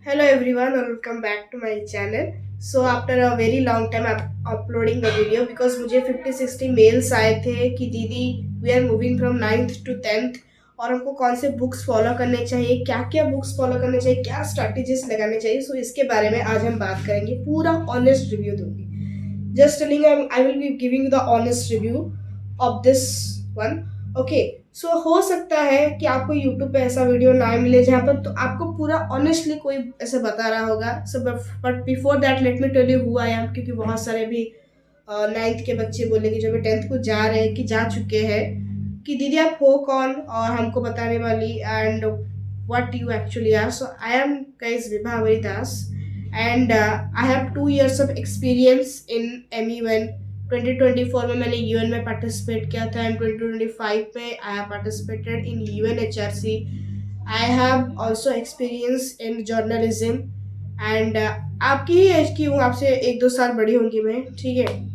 Hello everyone and welcome back to my channel. So after a very long time I'm uploading the video because मुझे 50-60 mails आए थे कि दीदी we are moving from 9th to 10th और हमको कौन से बुक्स फॉलो करने चाहिए, क्या क्या बुक्स फॉलो करने चाहिए, क्या स्ट्रैटेजीज लगाने चाहिए। सो इसके बारे में आज हम बात करेंगे, पूरा ऑनेस्ट रिव्यू दूंगी। Just telling I will be giving you the honest review of this one. Okay, so हो सकता है कि आपको YouTube पे ऐसा वीडियो ना मिले जहाँ पर तो आपको पूरा ऑनेस्टली कोई ऐसे बता रहा होगा। So but before that let me tell you who I am, क्योंकि बहुत सारे भी 9th के बच्चे बोलेंगे जो भी 10th को जा रहे हैं कि जा चुके हैं कि दीदी आप हो कौन और हमको बताने वाली and what you actually are. So I am guys Vibha Avaridas and I have 2 years of experience in MUN. 2024 में मैंने यूएन में पार्टिसिपेट किया था एंड 2025 में I have participated in UNHRC. I have also experience in journalism and आपकी ही as की हूँ, आपसे 1-2 साल बड़ी होंगी मैं, ठीक है।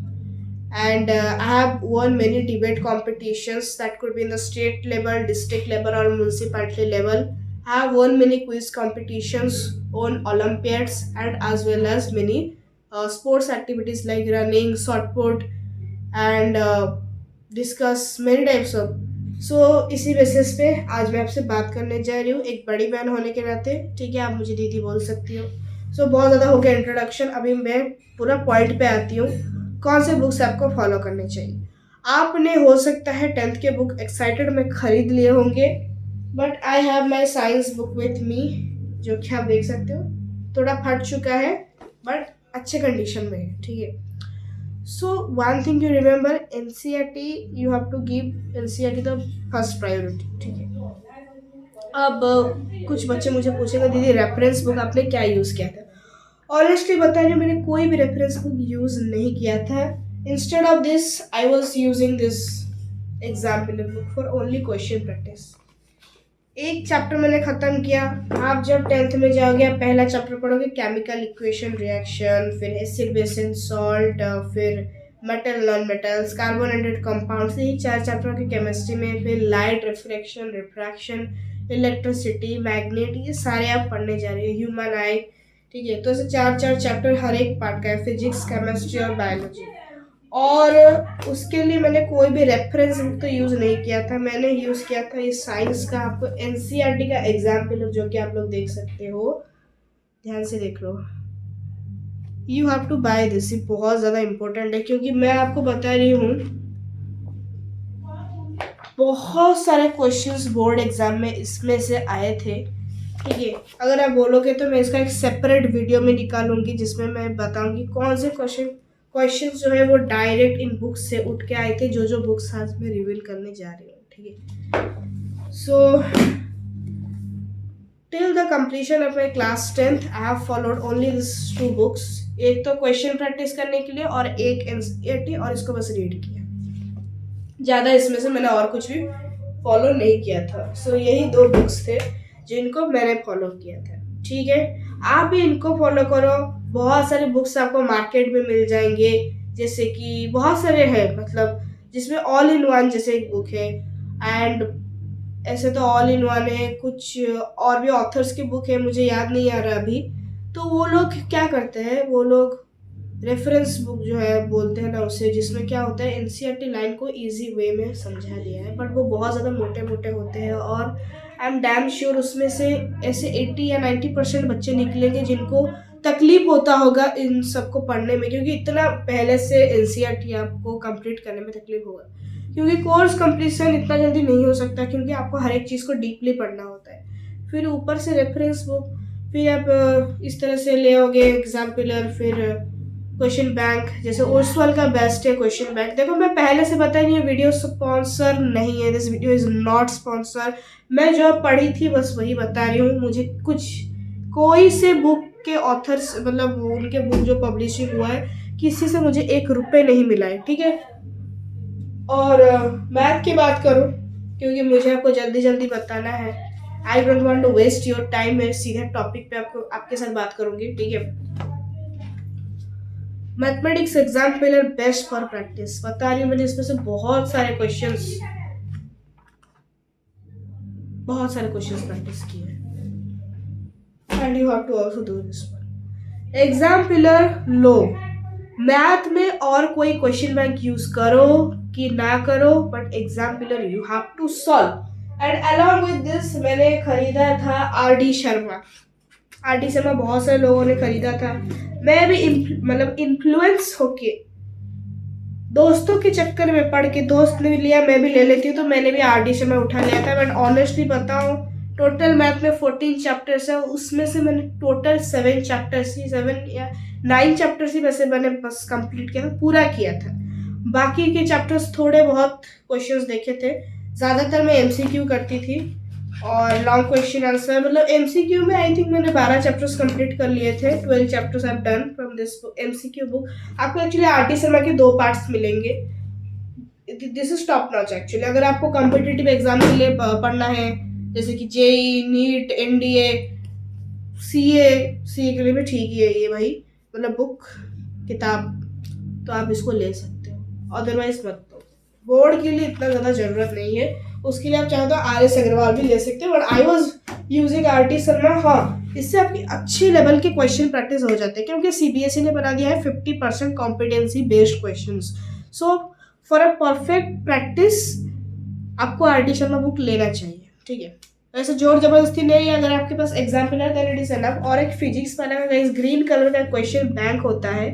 And I have won many debate competitions that could be in the state level, district level, or municipality level. I have won many quiz competitions, won Olympiads, and as well as many sports activities like running, shot put, and discuss many types of. सो इसी basis पे आज मैं आपसे बात करने जा रही हूँ एक बड़ी बहन होने के नाते, ठीक है। आप मुझे दीदी बोल सकती हो। सो बहुत ज़्यादा हो गया इंट्रोडक्शन, अभी मैं पूरा पॉइंट पे आती हूँ। कौन से बुक्स आपको फॉलो करने चाहिए। आपने हो सकता है 10th के बुक एक्साइटेड में खरीद लिए होंगे, but I have my science book with me, जो कि आप देख सकते हो थोड़ा फट चुका है बट अच्छे कंडीशन में है, ठीक है। So one thing you remember, NCERT you have to give NCERT the first priority, ठीक है। अब कुछ बच्चे मुझे पूछेंगे दीदी रेफरेंस बुक आपने क्या यूज़ किया था। ऑनेस्टली बता रही हूँ, मैंने कोई भी रेफरेंस बुक यूज़ नहीं किया था। Instead of this I was using this example book for only question practice. एक चैप्टर मैंने खत्म किया। आप जब 10th में जाओगे आप पहला चैप्टर पढ़ोगे केमिकल इक्वेशन रिएक्शन, फिर एसिड बेस एंड सॉल्ट, फिर metal non metals, carbonated compounds, यही 4 चैप्टर के केमिस्ट्री में। फिर light refraction, refraction, electricity, magnet, ये सारे आप पढ़ने जा रहे हो। ह्यूमन आई, ठीक है। तो ऐसे 4-4 चैप्टर हर एक पार्ट का है, फिजिक्स, केमिस्ट्री और बायोलॉजी। और उसके लिए मैंने कोई भी रेफरेंस बुक तो यूज़ नहीं किया था, मैंने यूज़ किया था इस साइंस का। आपको एनसीईआरटी का एग्जाम्पल जो कि आप लोग देख सकते हो, ध्यान से देख लो। You have to buy this, ये बहुत ज़्यादा इंपॉर्टेंट है क्योंकि मैं आपको बता रही हूँ बहुत सारे क्वेश्चंस बोर्ड एग्जाम में इसमें से आए थे, ठीक है। अगर आप बोलोगे तो मैं इसका एक सेपरेट वीडियो में निकालूंगी जिसमें मैं बताऊंगी कौन से क्वेश्चंस जो है वो डायरेक्ट इन बुक्स से उठ के आए थे, जो बुक्स आज मैं रिवील करने जा रही हूँ, ठीक है। So till the completion of my class 10th I have followed only this 2 books. एक तो क्वेश्चन प्रैक्टिस करने के लिए और एक एनसीईआरटी, और इसको बस रीड किया। ज़्यादा इसमें से मैंने और कुछ भी फॉलो नहीं किया था। सो यही 2 बुक्स थे जिनको मैंने फॉलो किया था, ठीक है। आप भी इनको फॉलो करो। बहुत सारे बुक्स आपको मार्केट में मिल जाएंगे, जैसे कि बहुत सारे हैं, मतलब जिसमें ऑल इन वन जैसे एक बुक है, एंड ऐसे तो ऑल इन वन है। कुछ और भी ऑथर्स की बुक है, मुझे याद नहीं आ रहा अभी। तो वो लोग क्या करते हैं, वो लोग रेफरेंस बुक जो है बोलते हैं ना उसे, जिसमें क्या होता है एनसीईआरटी लाइन को इजी वे में समझा दिया है, बट वो बहुत ज़्यादा मोटे मोटे होते हैं। और आई एम डैम श्योर उसमें से ऐसे 80 या 90% बच्चे निकलेंगे जिनको तकलीफ होता होगा इन सबको पढ़ने में, क्योंकि इतना पहले से एनसीईआरटी आपको कंप्लीट करने में तकलीफ होगा, क्योंकि कोर्स कंप्लीशन इतना जल्दी नहीं हो सकता, क्योंकि आपको हर एक चीज़ को डीपली पढ़ना होता है। फिर ऊपर से रेफरेंस बुक, फिर आप इस तरह से ले आओगे एग्जाम्पलर, फिर क्वेश्चन बैंक, जैसे ओर्सवाल का बेस्ट है क्वेश्चन बैंक। देखो मैं पहले से बता रही हूँ वीडियो स्पॉन्सर नहीं है, this video is not sponsor. मैं जो पढ़ी थी बस वही बता रही हूँ। मुझे कुछ कोई से बुक के ऑथर्स, मतलब उनके बुक जो पब्लिशिंग हुआ है, किसी से मुझे 1 रुपये नहीं मिला है, ठीक है। और मैथ की बात करूँ, क्योंकि मुझे आपको जल्दी जल्दी बताना है, I don't want to waste your time. मैं सीधे टॉपिक पे आपके साथ बात करूंगी, ठीक है। Mathematics exam failure best for practice, बता रही हूँ मैंने इसमें से बहुत सारे क्वेश्चंस प्रैक्टिस किए हैं। and you have to also do this one. Exam pillar low, math में और कोई क्वेश्चन बैंक यूज करो कि ना करो, but exam pillar you have to solve. And along with this मैंने खरीदा था आर.डी. शर्मा। आर.डी. शर्मा बहुत सारे लोगों ने खरीदा था, मैं भी मतलब इन्फ्लुएंस होके दोस्तों के चक्कर में पढ़ के, दोस्त ने भी लिया मैं भी ले लेती हूँ, तो मैंने भी आर.डी. शर्मा उठा लिया था। बट ऑनेस्टली बताऊँ, टोटल मैथ में 14 चैप्टर्स है, उसमें से मैंने टोटल 7 चैप्टर्स ही 7 या 9 चैप्टर्स ही वैसे मैंने बस कंप्लीट किया था, पूरा किया था। बाकी के चैप्टर्स थोड़े बहुत क्वेश्चंस देखे थे, ज़्यादातर मैं एमसीक्यू करती थी और लॉन्ग क्वेश्चन आंसर। मतलब एमसीक्यू में आई थिंक मैंने 12 चैप्टर्स कंप्लीट कर लिए थे। 12 chapters I have done from this MCQ book. आपको एक्चुअली आर.डी. शर्मा के 2 पार्ट्स मिलेंगे। This is top notch actually. अगर आपको कॉम्पिटिटिव एग्जाम के लिए पढ़ना है, जैसे कि जेई, नीट, एनडीए, सीए के लिए भी ठीक ही है ये भाई, मतलब बुक किताब, तो आप इसको ले सकते हो, अदरवाइज मत दो। बोर्ड के लिए इतना ज़्यादा ज़रूरत नहीं है, उसके लिए आप चाहो तो आर.एस. अग्रवाल भी ले सकते हो, but I was using R T. Sharma. हाँ, इससे आपकी अच्छी लेवल के क्वेश्चन प्रैक्टिस हो जाते हैं, क्योंकि सीबीएसई ने बना दिया है 50% competency based question. So for a perfect practice आपको आर.डी. शर्मा बुक लेना चाहिए, ठीक है। वैसे जोर जबरदस्ती नहीं है, अगर आपके पास एग्जाम है देन इट इज एनफ। और एक फिजिक्स वाला का ग्रीन कलर का क्वेश्चन बैंक होता है,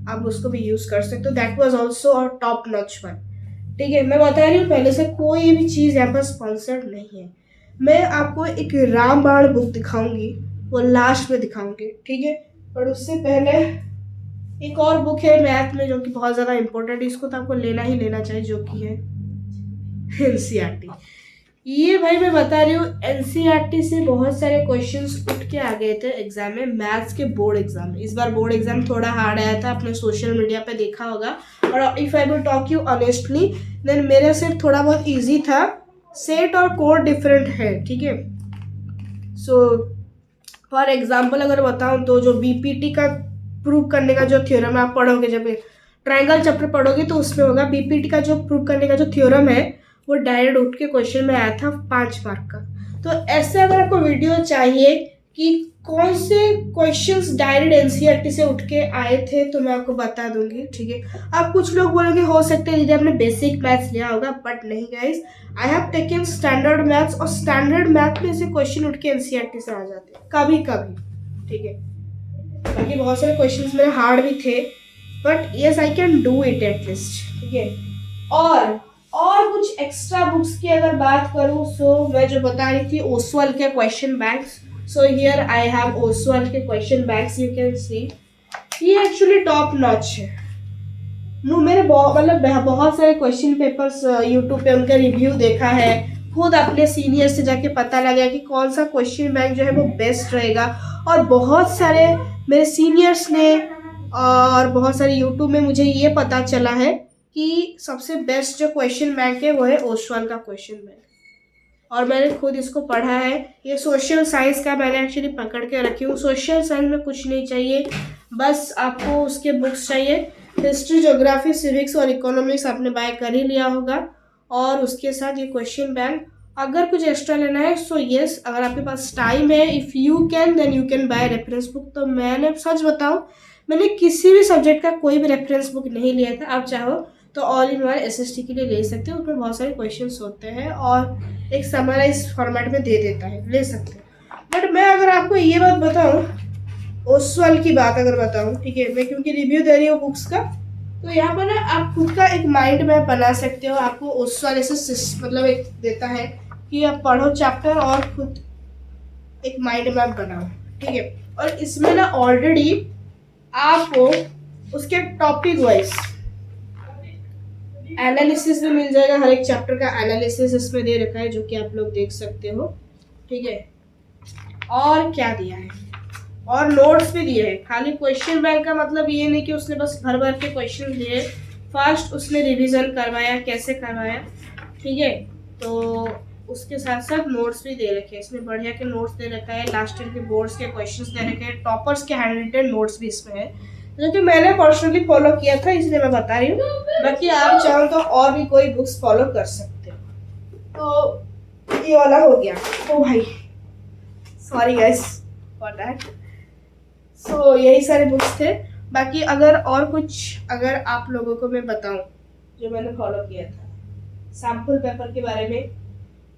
आप उसको भी यूज कर सकते हो। That was also a top notch one, ठीक है। मैं बता रही हूँ पहले से, कोई भी चीज़ यहाँ पर स्पॉन्सर्ड नहीं है। मैं आपको एक रामबाण बुक दिखाऊंगी, वो लास्ट में दिखाऊंगी, ठीक है। और उससे पहले एक और बुक है मैथ में जो कि बहुत ज़्यादा इंपॉर्टेंट है, इसको तो आपको लेना ही लेना चाहिए, जो कि है एनसीईआरटी। ये भाई मैं बता रही हूँ, एनसीईआरटी से बहुत सारे क्वेश्चंस उठ के आ गए थे एग्जाम में, मैथ्स के बोर्ड एग्जाम में। इस बार बोर्ड एग्जाम थोड़ा हार्ड आया था, आपने सोशल मीडिया पे देखा होगा। और if I will talk you honestly, then मेरा सेट थोड़ा बहुत इजी था। सेट और कोड डिफरेंट है, ठीक है। सो फॉर एग्जाम्पल अगर बताऊँ तो जो बीपीटी का प्रूव करने का जो थ्योरम आप पढ़ोगे, जब ट्राइंगल चैप्टर पढ़ोगे तो उसमें होगा बीपीटी का जो प्रूव करने का जो थ्योरम है, वो डायरेक्ट उठ के क्वेश्चन में आया था 5 मार्क का। तो ऐसे अगर आपको वीडियो चाहिए कि कौन से क्वेश्चंस डायरेक्ट एनसीईआरटी से उठ के आए थे, तो मैं आपको बता दूंगी, ठीक है। अब कुछ लोग बोलेंगे हो सकता है दीदी आपने बेसिक मैथ्स लिया होगा, बट नहीं guys, I have taken standard maths, और स्टैंडर्ड मैथ में से क्वेश्चन उठ के एनसीईआरटी से आ जाते हैं कभी कभी, ठीक है। बाकी बहुत सारे क्वेश्चन मेरे हार्ड भी थे, but yes I can do it at least, ठीक है। और कुछ एक्स्ट्रा बुक्स की अगर बात करूँ, सो मैं जो बता रही थी ओसवाल के question banks, so here I have Oswaal के question banks, you can see. ये एक्चुअली टॉप नॉच है। मैंने बहुत सारे क्वेश्चन पेपर्स यूट्यूब पे उनका रिव्यू देखा है, खुद अपने सीनियर से जाके पता लगा कि कौन सा क्वेश्चन बैंक जो है वो बेस्ट रहेगा। और बहुत सारे मेरे सीनियर्स ने और बहुत सारे यूट्यूब में मुझे ये पता चला है कि सबसे बेस्ट जो क्वेश्चन बैंक है वो है ओसवाल का क्वेश्चन बैंक, और मैंने खुद इसको पढ़ा है। ये सोशल साइंस का मैंने एक्चुअली पकड़ के रखी हूँ। सोशल साइंस में कुछ नहीं चाहिए, बस आपको उसके बुक्स चाहिए। हिस्ट्री, ज्योग्राफी, सिविक्स और इकोनॉमिक्स आपने बाय कर ही लिया होगा, और उसके साथ ये क्वेश्चन बैंक। अगर कुछ एक्स्ट्रा लेना है सो येस, अगर आपके पास टाइम है, if you can then you can buy reference book. तो मैंने सच बताऊँ, मैंने किसी भी सब्जेक्ट का कोई भी रेफरेंस बुक नहीं लिया था। आप चाहो तो ऑल इन वन एसएसटी के लिए ले सकते हो, उसमें बहुत सारे क्वेश्चंस होते हैं और एक समराइज फॉर्मेट में दे देता है, ले सकते हो। बट मैं अगर आपको ये बात बताऊँ, ओसवाल की बात अगर बताऊँ, ठीक है, मैं क्योंकि रिव्यू दे रही हूँ बुक्स का, तो यहाँ पर ना आप खुद का एक माइंड मैप बना सकते हो। आपको ओसवाल ऐसे मतलब एक देता है कि आप पढ़ो चैप्टर और खुद एक माइंड मैप बनाओ, ठीक है। और इसमें ना ऑलरेडी आपको उसके टॉपिक वाइज एनालिसिस भी मिल जाएगा, हर एक चैप्टर का एनालिसिस इसमें दे रखा है, जो कि आप लोग देख सकते हो, ठीक है। और क्या दिया है, और नोट्स भी दिए हैं। खाली क्वेश्चन बैंक का मतलब ये नहीं कि उसने बस भर भर के क्वेश्चन दिए, फर्स्ट उसने रिवीजन करवाया, कैसे करवाया, ठीक है। तो उसके साथ साथ नोट्स भी दे रखे हैं, इसमें बढ़िया के नोट्स दे रखा है, लास्ट ईयर के बोर्ड्स के क्वेश्चंस दे रखे हैं, टॉपर्स के हैंड रिटन नोट्स भी इसमें है, जो कि मैंने पर्सनली फॉलो किया था, इसलिए मैं बता रही हूँ। बाकी आप चाहो तो और भी कोई बुक्स फॉलो कर सकते हो। तो ये वाला हो गया। ओ भाई सॉरी गाइस, फॉर दैट। सो यही सारे बुक्स थे। बाकी अगर आप लोगों को मैं बताऊं जो मैंने फॉलो किया था सैम्पल पेपर के बारे में,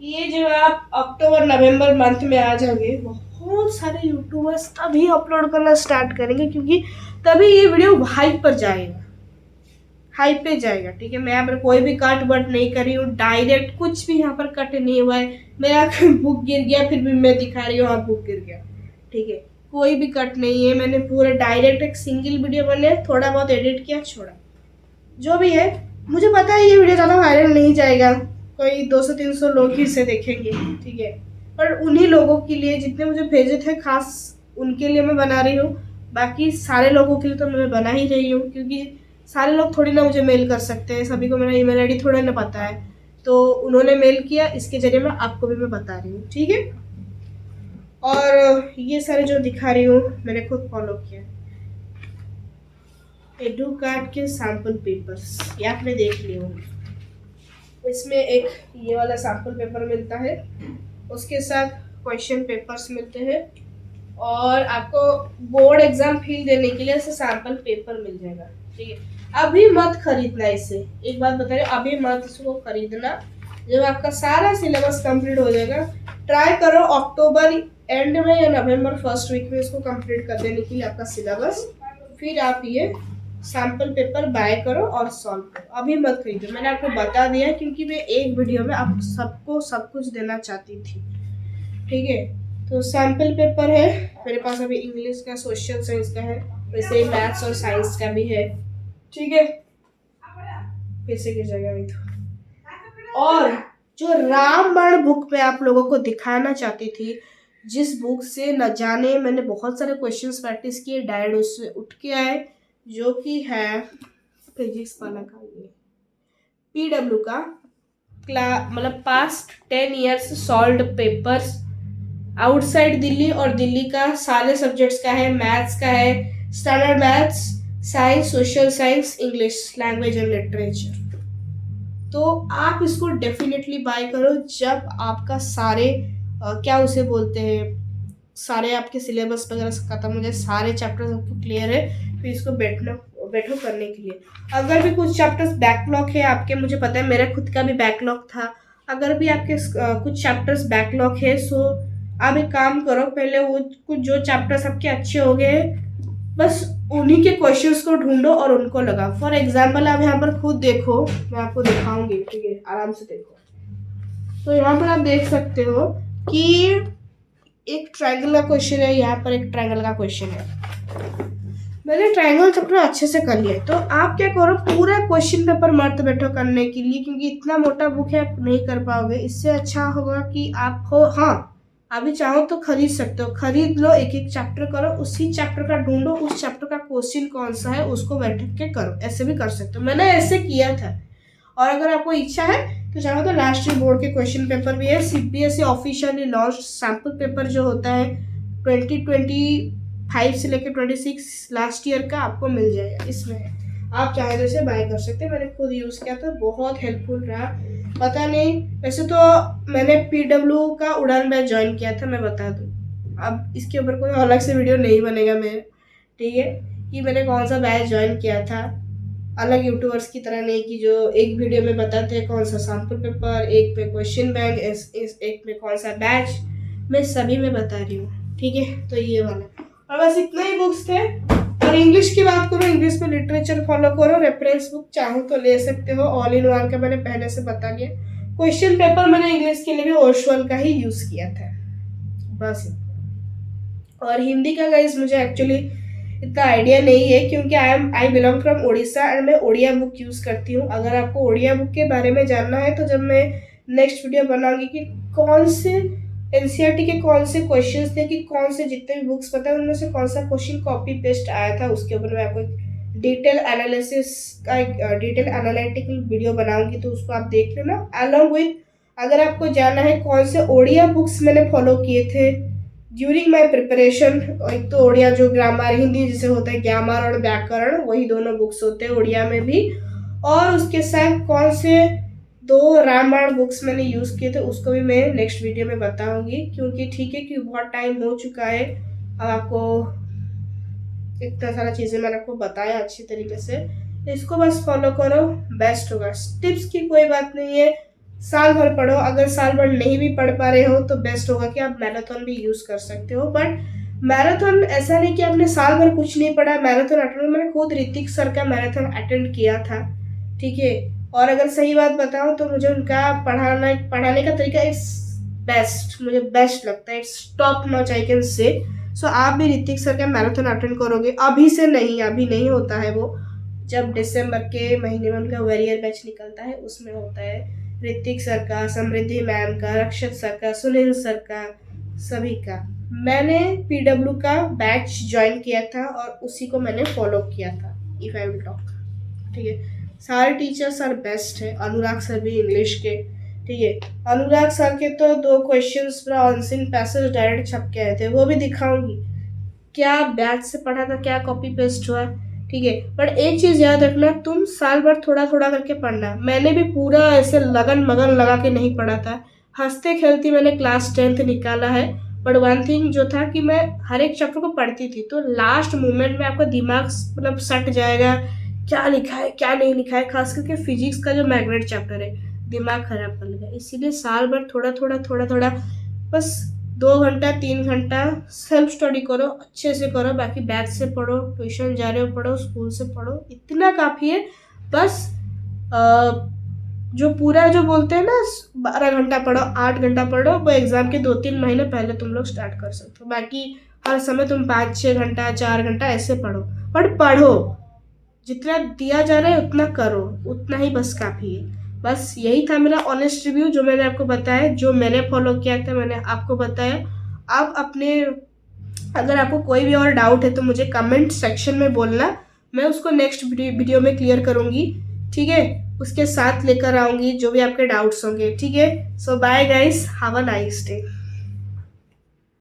ये जो आप अक्टूबर नवंबर मंथ में आ जाओगे, बहुत सारे यूट्यूबर्स तभी अपलोड करना स्टार्ट करेंगे, क्योंकि तभी ये वीडियो हाइप पर जाएगा, हाइप पे जाएगा। ठीक है, मैं यहाँ पर कोई भी कट वट नहीं कर रही हूँ, डायरेक्ट कुछ भी यहाँ पर कट नहीं हुआ है। मेरा बुक गिर गया फिर भी मैं दिखा रही हूँ, हाँ बुक गिर गया। ठीक है, कोई भी कट नहीं है, मैंने पूरे डायरेक्ट एक सिंगल वीडियो बने, थोड़ा बहुत एडिट किया, छोड़ा। जो भी है, मुझे पता है ये वीडियो ज़्यादा वायरल नहीं जाएगा, कोई 200-300 लोग ही इसे देखेंगे। ठीक है, पर उन्हीं लोगों के लिए जितने मुझे भेजे थे खास, उनके लिए मैं बना रही हूँ। बाकी सारे लोगों के लिए तो मैं बना ही रही हूँ, क्योंकि सारे लोग थोड़ी ना मुझे मेल कर सकते हैं, सभी को मेरा ईमेल आईडी थोड़ा ना पता है। तो उन्होंने मेल किया, इसके जरिए मैं आपको भी मैं बता रही हूँ। ठीक है, और ये सारे जो दिखा रही हूँ मैंने खुद फॉलो किया। एडू कार्ड के सैम्पल पेपर्स ये आपने देख लिए होंगे। इसमें एक ये वाला सैम्पल पेपर मिलता है, उसके साथ क्वेश्चन पेपर्स मिलते हैं, और आपको बोर्ड एग्जाम फील देने के लिए ऐसे सैम्पल पेपर मिल जाएगा। ठीक है, अभी मत खरीदना इसे, एक बात बता रही हूँ, अभी मत इसको खरीदना। जब आपका सारा सिलेबस कंप्लीट हो जाएगा, ट्राई करो अक्टूबर एंड में या नवंबर फर्स्ट वीक में इसको कंप्लीट कर देने के लिए आपका सिलेबस, फिर आप ये सैम्पल पेपर बाय करो और सॉल्व करो। अभी मत खरीदो, मैंने आपको बता दिया, क्योंकि मैं एक वीडियो में आप सबको सब कुछ देना चाहती थी। ठीक है, तो सैम्पल पेपर है मेरे पास अभी, इंग्लिश का, सोशल साइंस का है, वैसे ही मैथ्स और साइंस का भी है। ठीक है, कैसे गिर जाएगा नहीं तो। और जो रामबाण बुक में आप लोगों को दिखाना चाहती थी, जिस बुक से न जाने मैंने बहुत सारे क्वेश्चंस प्रैक्टिस किए, डायरेक्ट उससे उठ के आए, जो कि है फिजिक्स वाला का, ये पीडब्ल्यू का मतलब past 10 years solved papers outside Delhi और दिल्ली का, सारे सब्जेक्ट्स का है, मैथ्स का है, standard maths, science, social science, English language and literature. तो आप इसको डेफिनेटली बाय करो जब आपका सारे क्या उसे बोलते हैं, सारे आपके सिलेबस वगैरह खत्म हो जाए, सारे चैप्टर्स आपको क्लियर है, फिर इसको बैठो करने के लिए। अगर भी कुछ चैप्टर्स बैकलॉग है आपके, मुझे पता है मेरा खुद का भी बैकलॉग था, अगर भी आपके कुछ चैप्टर्स बैकलॉग है, सो आप एक काम करो, पहले वो कुछ जो चैप्टर्स आपके अच्छे हो गए, बस उन्हीं के क्वेश्चंस को ढूंढो और उनको लगाओ। फॉर एग्जाम्पल आप यहाँ पर खुद देखो, मैं आपको दिखाऊंगी। ठीक है, आराम से देखो। तो यहाँ पर आप देख सकते हो कि एक ट्रायंगल का क्वेश्चन है, यहाँ पर एक ट्रायंगल का क्वेश्चन है। मैंने ट्रायंगल चैप्टर अच्छे से कर लिया है, तो आप क्या करो, पूरा क्वेश्चन पेपर मत बैठो करने के लिए, क्योंकि इतना मोटा बुक है, आप नहीं कर पाओगे। इससे अच्छा होगा कि आप हो, हाँ अभी चाहो तो खरीद सकते हो, खरीद लो, एक एक चैप्टर करो, उसी चैप्टर का ढूंढो, उस चैप्टर का क्वेश्चन कौन सा है उसको बैठ के करो, ऐसे भी कर सकते हो। मैंने ऐसे किया था। और अगर आपको इच्छा है तो चाहो तो लास्ट ईयर बोर्ड के क्वेश्चन पेपर भी है, CBSE officially launch sample paper जो होता है 2025 से लेकर 26 लास्ट ईयर का आपको मिल जाएगा। इसमें आप चाहे तो इसे बाय कर सकते हैं, मैंने खुद यूज़ किया था, बहुत हेल्पफुल रहा। पता नहीं, वैसे तो मैंने पीडब्ल्यू का उड़ान बैच ज्वाइन किया था, मैं बता दूँ, अब इसके ऊपर कोई अलग से वीडियो नहीं बनेगा मेरे। ठीक है, कि मैंने कौन सा बैच ज्वाइन किया था, अलग यूट्यूबर्स की तरह नहीं कि जो एक वीडियो में बताते हैं कौन सा सैम्पल पेपर, एक पे क्वेश्चन बैंक, एक में कौन सा बैच, मैं सभी में बता रही हूँ। ठीक है, तो ये वाला, और बस इतना ही बुक्स थे। और इंग्लिश की बात करो, इंग्लिश में लिटरेचर फॉलो करो, रेफरेंस बुक चाहो तो ले सकते हो, ऑल इन वन का मैंने पहले से बता दिया। क्वेश्चन पेपर मैंने इंग्लिश के लिए भी ओशवाल का ही यूज़ किया था, बस। और हिंदी का गाइस मुझे एक्चुअली इतना आइडिया नहीं है, क्योंकि I belong from Orissa and मैं ओडिया बुक यूज़ करती हूँ। अगर आपको ओडिया बुक के बारे में जानना है तो जब मैं नेक्स्ट वीडियो बनाऊंगी कि कौन से एनसीईआरटी के कौन से क्वेश्चंस थे, कि कौन से जितने भी बुक्स पता है उनमें से कौन सा क्वेश्चन कॉपी पेस्ट आया था, उसके ऊपर मैं आपको एक डिटेल एनालिसिस का एक डिटेल एनालिटिकल वीडियो बनाऊंगी, तो उसको आप देख लेना। अलॉन्ग विथ अगर आपको जानना है कौन से ओडिया बुक्स मैंने फॉलो किए थे ड्यूरिंग माई प्रिपरेशन, एक तो ओडिया जो ग्रामर, हिंदी जिसे होता है ग्रामर और व्याकरण, वही दोनों बुक्स होते हैं ओडिया में भी, और उसके साथ कौन से 2 रामायण बुक्स मैंने यूज़ किए थे उसको भी मैं नेक्स्ट वीडियो में बताऊंगी, क्योंकि ठीक है कि बहुत टाइम हो चुका है, अब आपको इतना सारा चीज़ें मैंने आपको बताया अच्छी तरीके से, इसको बस फॉलो करो, बेस्ट होगा। टिप्स की कोई बात नहीं है, साल भर पढ़ो। अगर साल भर नहीं भी पढ़ पा रहे हो तो बेस्ट होगा कि आप मैराथन भी यूज़ कर सकते हो। बट मैराथन ऐसा नहीं कि आपने साल भर कुछ नहीं पढ़ा, मैराथन अटेंड, मैंने खुद ऋतिक सर का मैराथन अटेंड किया था, ठीक है। और अगर सही बात बताऊं तो मुझे उनका पढ़ाने का तरीका इट्स बेस्ट, मुझे बेस्ट लगता है, it's top notch I can say. So आप भी ऋतिक सर का मैराथन अटेंड करोगे, अभी से नहीं, अभी नहीं होता है वो, जब दिसंबर के महीने में उनका वॉरियर बैच निकलता है उसमें होता है। ऋतिक सर का, समृद्धि मैम का, रक्षत सर का, सुनील सर का, सभी का। मैंने पीडब्ल्यू का बैच ज्वाइन किया था और उसी को मैंने फॉलो किया था, इफ आई विल टॉक, ठीक है। सारे टीचर्स आर बेस्ट है, अनुराग सर भी इंग्लिश के, ठीक है। अनुराग सर के तो 2 क्वेश्चंस पूरा ऑनसीन पैसेज डायरेक्ट छप के आए थे, वो भी दिखाऊंगी क्या बैच से पढ़ा था, क्या कॉपी पेस्ट हुआ, ठीक है। पर एक चीज याद रखना, तुम साल भर थोड़ा थोड़ा करके पढ़ना। मैंने भी पूरा ऐसे लगन मगन लगा के नहीं पढ़ा था, हंसते खेलती मैंने क्लास 10th निकाला है। बट वन थिंग जो था कि मैं हर एक चैप्टर को पढ़ती थी, तो लास्ट मोमेंट में आपका दिमाग मतलब सट जाएगा, क्या लिखा है क्या नहीं लिखा है, खास करके फिजिक्स का जो मैग्नेट चैप्टर है, दिमाग खराब कर लेगा। इसीलिए साल भर थोड़ा थोड़ा थोड़ा थोड़ा, बस 2 घंटा 3 घंटा सेल्फ स्टडी करो, अच्छे से करो। बाकी बैच से पढ़ो, ट्यूशन जा रहे हो पढ़ो, स्कूल से पढ़ो, इतना काफ़ी है। बस जो पूरा जो बोलते हैं ना 12 घंटा पढ़ो, 8 घंटा पढ़ो, वो एग्ज़ाम के 2-3 महीने पहले तुम लोग स्टार्ट कर सकते हो। बाकी हर समय तुम 5-6 घंटा 4 घंटा ऐसे पढ़ो, बट पढ़ो, जितना दिया जा रहा है उतना करो, उतना ही बस काफ़ी है। बस यही था मेरा ऑनेस्ट रिव्यू, जो मैंने आपको बताया, जो मैंने फॉलो किया था मैंने आपको बताया। आप अपने, अगर आपको कोई भी और डाउट है तो मुझे कमेंट सेक्शन में बोलना, मैं उसको नेक्स्ट वीडियो में क्लियर करूँगी, ठीक है। उसके साथ लेकर आऊँगी जो भी आपके डाउट्स होंगे, ठीक है। So bye guys, have a nice day.